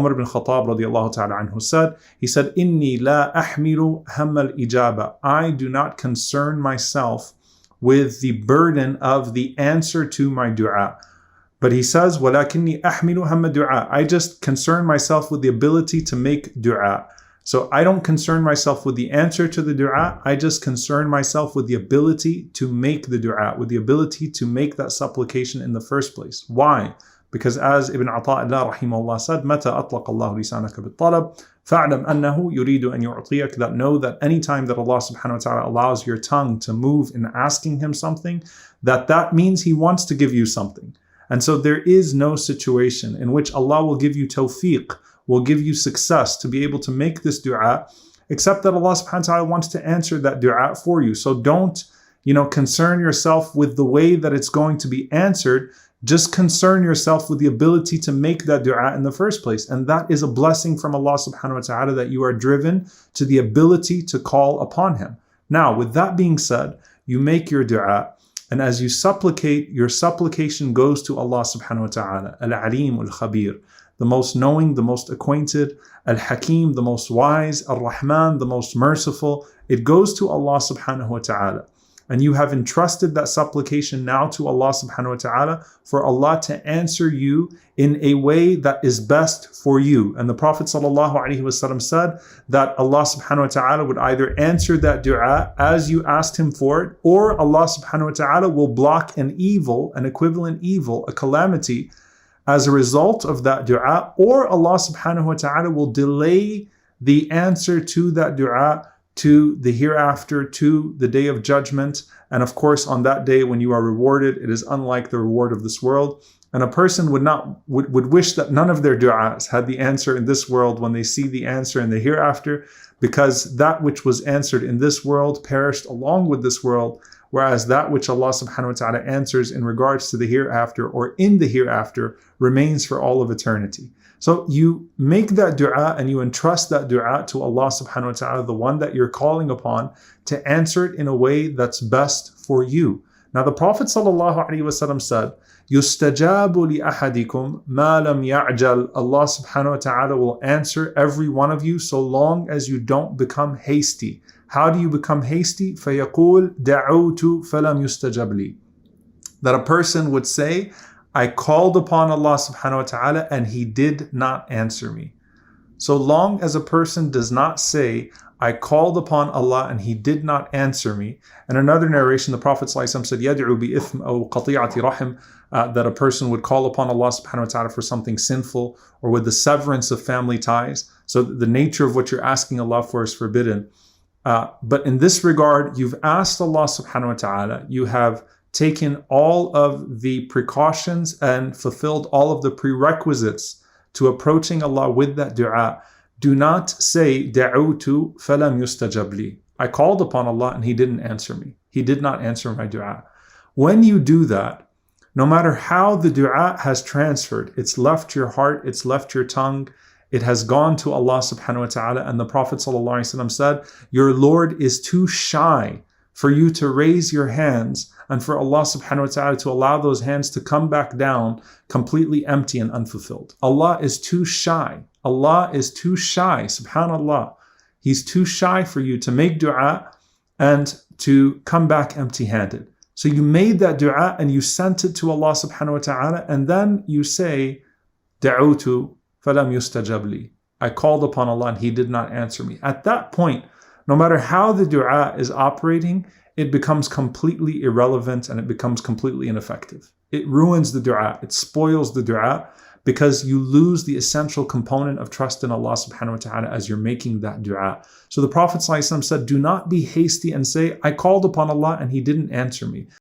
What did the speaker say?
Umar ibn Khattab radiallahu ta'ala anhu said, he said, Inni la ahmilu hamma al-ijaba. I do not concern myself with the burden of the answer to my dua. But he says, وَلَكِنِّي أَحْمِلُ هَمَّ دُعَاء. I just concern myself with the ability to make dua. So I don't concern myself with the answer to the dua. I just concern myself with the ability to make the dua, with the ability to make that supplication in the first place. Why? Because as Ibn Ata'illah rahimahullah said, مَتَى أَطْلَقَ اللَّهُ لِسَانَكَ بِالطَّلَبِ فَاعْلَمْ أَنَّهُ يُرِيدُ أَنْ يُعْطِيَكَ. That know that any time that Allah subhanahu wa ta'ala allows your tongue to move in asking Him something, that means He wants to give you something. And so there is no situation in which Allah will give you tawfiq, will give you success to be able to make this dua, except that Allah subhanahu wa ta'ala wants to answer that dua for you. So don't, concern yourself with the way that it's going to be answered. Just concern yourself with the ability to make that dua in the first place. And that is a blessing from Allah subhanahu wa ta'ala, that you are driven to the ability to call upon Him. Now, with that being said, you make your dua, and as you supplicate, your supplication goes to Allah subhanahu wa ta'ala, Al-Alim Al-Khabir, the most knowing, the most acquainted, Al-Hakim, the most wise, Ar-Rahman, the most merciful. It goes to Allah subhanahu wa ta'ala. And you have entrusted that supplication now to Allah subhanahu wa ta'ala for Allah to answer you in a way that is best for you. And the Prophet sallallahu alaihi wasallam said that Allah subhanahu wa ta'ala would either answer that dua as you asked Him for it, or Allah subhanahu wa ta'ala will block an evil, an equivalent evil, a calamity as a result of that dua, or Allah subhanahu wa ta'ala will delay the answer to that dua to the hereafter, to the day of judgment. And of course, on that day when you are rewarded, it is unlike the reward of this world. And a person would wish that none of their du'as had the answer in this world when they see the answer in the hereafter, because that which was answered in this world perished along with this world, whereas that which Allah subhanahu wa ta'ala answers in regards to the hereafter or in the hereafter remains for all of eternity. So you make that dua and you entrust that dua to Allah subhanahu wa ta'ala, the one that you're calling upon, to answer it in a way that's best for you. Now the Prophet sallallahu alaihi wasallam said, يُسْتَجَابُ لِأَحَدِكُمْ مَا لَمْ يَعْجَلْ. Allah subhanahu wa ta'ala will answer every one of you so long as you don't become hasty. How do you become hasty? فَيَقُولْ دَعُوتُ فَلَمْ يُسْتَجَبْ لِي. That a person would say, I called upon Allah subhanahu wa ta'ala and He did not answer me. So long as a person does not say, I called upon Allah and He did not answer me. And another narration, the Prophet ﷺ said, يَدْعُو بِإِثْمٍ أَوْ قَطِيعَةِ رَحِمٍ, that a person would call upon Allah subhanahu wa ta'ala for something sinful or with the severance of family ties. So the nature of what you're asking Allah for is forbidden. But in this regard, you've asked Allah subhanahu wa ta'ala, you have taken all of the precautions and fulfilled all of the prerequisites to approaching Allah with that dua. Do not say, دَعُوتُ فَلَمْ يُسْتَجَبْ لِي. I called upon Allah and He didn't answer me. He did not answer my dua. When you do that, no matter how the dua has transferred, it's left your heart, it's left your tongue, it has gone to Allah subhanahu wa ta'ala. And the Prophet sallallahu alaihi wasallam said, your Lord is too shy for you to raise your hands and for Allah subhanahu wa ta'ala to allow those hands to come back down completely empty and unfulfilled. Allah is too shy. Allah is too shy, subhanallah. He's too shy for you to make dua and to come back empty-handed. So you made that dua and you sent it to Allah subhanahu wa ta'ala, and then you say, دَعُوتُ فَلَمْ يُسْتَجَبْ لِي. I called upon Allah and He did not answer me. At that point, no matter how the dua is operating, it becomes completely irrelevant and it becomes completely ineffective. It ruins the dua, it spoils the dua, because you lose the essential component of trust in Allah subhanahu wa ta'ala as you're making that dua. So the Prophet ﷺ said, do not be hasty and say, I called upon Allah and He didn't answer me.